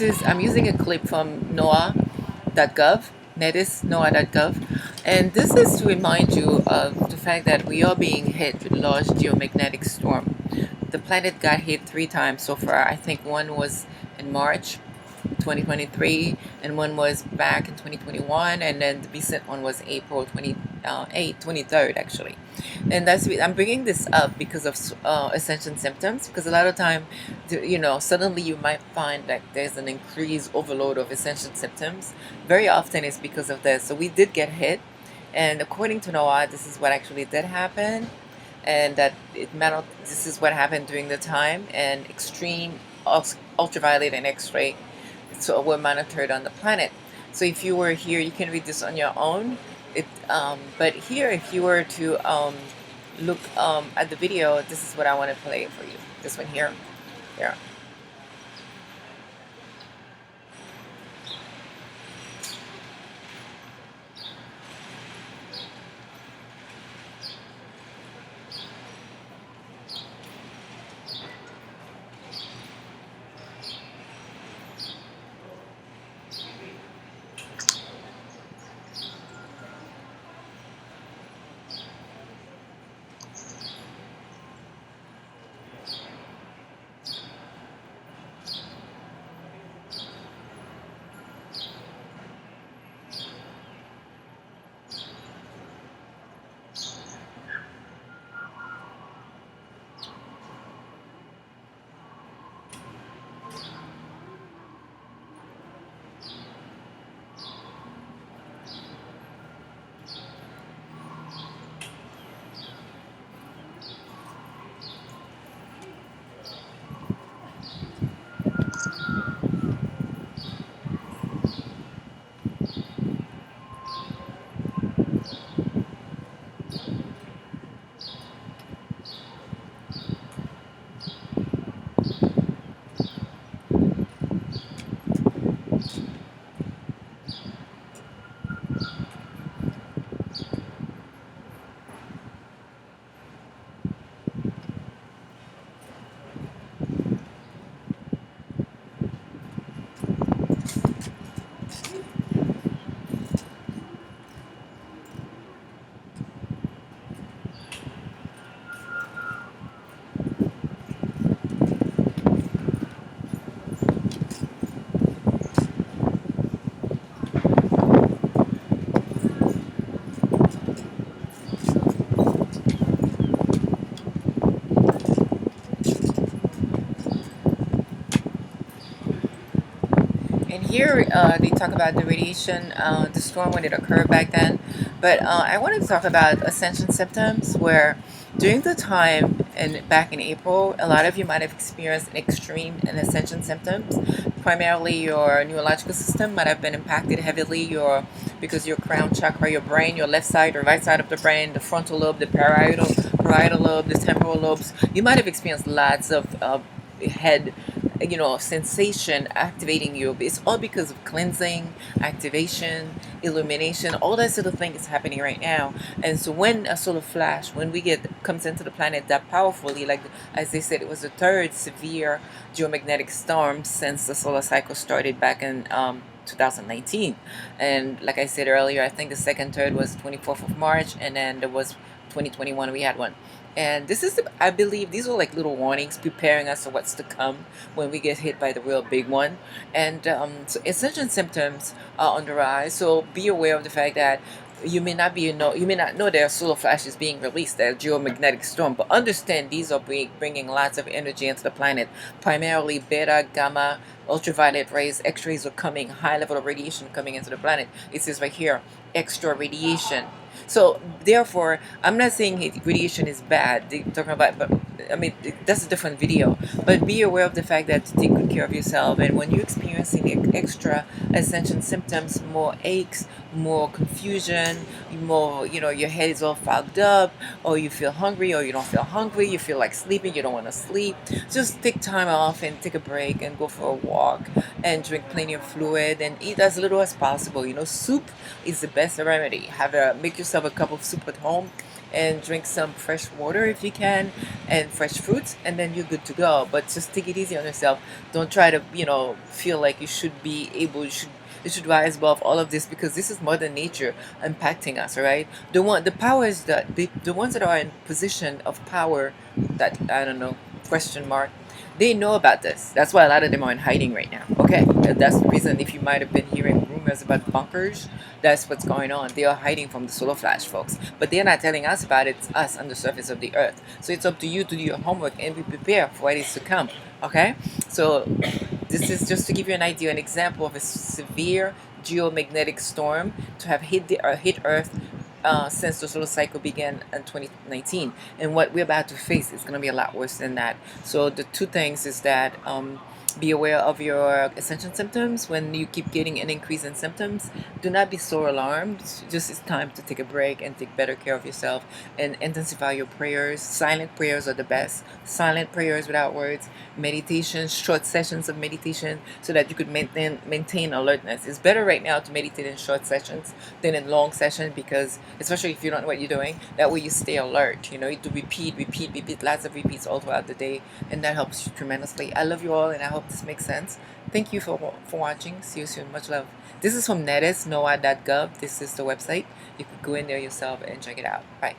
I'm using a clip from NOAA.gov, NOAA.gov, and this is to remind you of the fact that we are being hit with a large geomagnetic storm. The planet got hit 3 times so far. I think one was in March 2023, and one was back in 2021, and then the recent one was April 23rd, actually. And I'm bringing this up because of Ascension symptoms, because a lot of time, suddenly you might find that there's an increased overload of Ascension symptoms. Very often it's because of this. So we did get hit, and according to Noah, this is what actually did happen, and that this is what happened during the time, and extreme ultraviolet and X-ray were monitored on the planet. So if you were here, you can read this on your own. But here, if you were to look at the video, this is what I want to play for you. This one here. Yeah. And here they talk about the radiation, the storm when it occurred back then. But I wanted to talk about Ascension symptoms, where during the time and back in April, a lot of you might have experienced an extreme and Ascension symptoms. Primarily, your neurological system might have been impacted heavily. Because your crown chakra, your brain, your left side or right side of the brain, the frontal lobe, the parietal lobe, the temporal lobes. You might have experienced lots of head sensation activating you. It's all because of cleansing, activation, illumination, all that sort of thing is happening right now. And so when a solar flash, when we get comes into the planet that powerfully, like as they said, it was the third severe geomagnetic storm since the solar cycle started back in 2019. And like I said earlier, I think the second third was 24th of March, and then there was 2021 we had one. And I believe these are like little warnings preparing us for what's to come when we get hit by the real big one. And so Ascension symptoms are on the rise. So be aware of the fact that you may not know there are solar flashes being released, there are geomagnetic storm, but understand these are bringing lots of energy into the planet. Primarily beta, gamma, ultraviolet rays, X-rays are coming, high level of radiation coming into the planet. It says right here, extra radiation. So therefore, I'm not saying radiation is bad. They're talking about, but I mean that's a different video. But be aware of the fact that to take good care of yourself. And when you're experiencing extra Ascension symptoms, more aches, more confusion, more your head is all fogged up, or you feel hungry, or you don't feel hungry, you feel like sleeping, you don't want to sleep. Just take time off and take a break and go for a walk and drink plenty of fluid and eat as little as possible. Soup is the best remedy. Make yourself a cup of soup at home and drink some fresh water if you can, and fresh fruits, and then you're good to go. But just take it easy on yourself. Don't try to, feel like you should be able, you should rise above all of this, because this is Mother Nature impacting us, all right? The powers that the ones that are in position of power, that I don't know, question mark, they know about this. That's why a lot of them are in hiding right now. Okay, and that's the reason, if you might have been hearing rumors about bunkers, that's what's going on. They are hiding from the solar flash, folks. But they're not telling us about it. It's us on the surface of the earth. So it's up to you to do your homework and be prepared for what is to come. Okay? So this is just to give you an idea, an example of a severe geomagnetic storm to have hit Earth since the solar cycle began in 2019. And what we're about to face is going to be a lot worse than that. So the two things is that be aware of your Ascension symptoms. When you keep getting an increase in symptoms, do not be so alarmed. Just it's time to take a break and take better care of yourself and intensify your prayers. Silent prayers are the best. Silent prayers without words, meditation, short sessions of meditation, so that you could maintain alertness. It's better right now to meditate in short sessions than in long sessions, because especially if you don't know what you're doing, that way you stay alert. You to repeat, lots of repeats all throughout the day, and that helps you tremendously. I love you all, and I hope this makes sense. Thank you for watching. See you soon. Much love. This is from netis, noaa.gov. This is the website. You could go in there yourself and check it out. Bye.